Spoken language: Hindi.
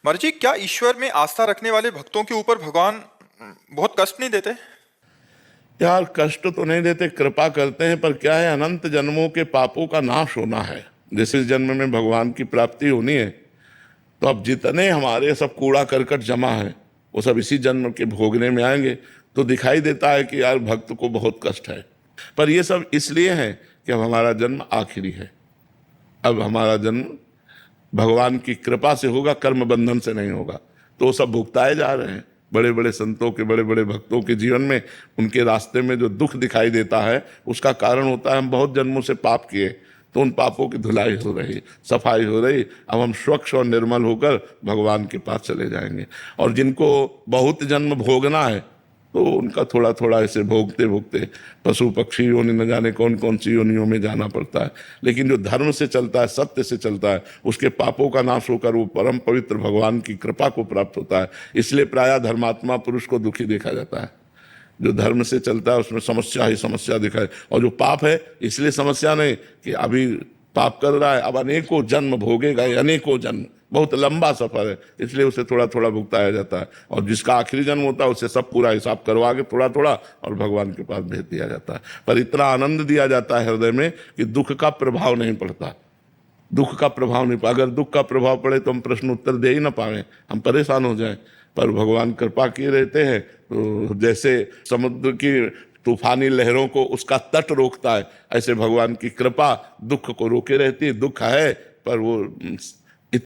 मर्जी, क्या ईश्वर में आस्था रखने वाले भक्तों के ऊपर भगवान बहुत कष्ट नहीं देते? यार कष्ट तो नहीं देते, कृपा करते हैं, पर क्या है, अनंत जन्मों के पापों का नाश होना है। जैसे इस जन्म में भगवान की प्राप्ति होनी है, तो अब जितने हमारे सब कूड़ा करकट जमा है वो सब इसी जन्म के भोगने में आएंगे। तो दिखाई देता है कि यार भक्त को बहुत कष्ट है, पर ये सब इसलिए है कि अब हमारा जन्म आखिरी है। अब हमारा जन्म भगवान की कृपा से होगा, कर्म बंधन से नहीं होगा। तो वो सब भुगताए जा रहे हैं। बड़े बड़े संतों के, बड़े बड़े भक्तों के जीवन में, उनके रास्ते में जो दुख दिखाई देता है, उसका कारण होता है हम बहुत जन्मों से पाप किए, तो उन पापों की धुलाई हो रही, सफाई हो रही। अब हम स्वच्छ और निर्मल होकर भगवान के पास चले जाएंगे। और जिनको बहुत जन्म भोगना है, तो उनका थोड़ा थोड़ा ऐसे भोगते भोगते पशु पक्षी योनि न जाने कौन कौन सी योनियों में जाना पड़ता है। लेकिन जो धर्म से चलता है, सत्य से चलता है, उसके पापों का नाश होकर वो परम पवित्र भगवान की कृपा को प्राप्त होता है। इसलिए प्रायः धर्मात्मा पुरुष को दुखी देखा जाता है। जो धर्म से चलता है उसमें समस्या ही समस्या दिखाए, और जो पाप है इसलिए समस्या नहीं कि अभी पाप कर रहा है, अब अनेकों जन्म भोगेगा, अनेकों जन्म, बहुत लंबा सफर है, इसलिए उसे थोड़ा थोड़ा भुगताया जाता है। और जिसका आखिरी जन्म होता है उसे सब पूरा हिसाब करवा के थोड़ा थोड़ा और भगवान के पास भेज दिया जाता है। पर इतना आनंद दिया जाता है हृदय में कि दुख का प्रभाव नहीं पड़ता। दुख का प्रभाव नहीं, अगर दुख का प्रभाव पड़े तो हम प्रश्न उत्तर दे ही ना पाए, हम परेशान हो जाएं। पर भगवान कृपा किए रहते हैं, तो जैसे समुद्र की तूफानी लहरों को उसका तट रोकता है, ऐसे भगवान की कृपा दुख को रोके रहती है। दुख है पर वो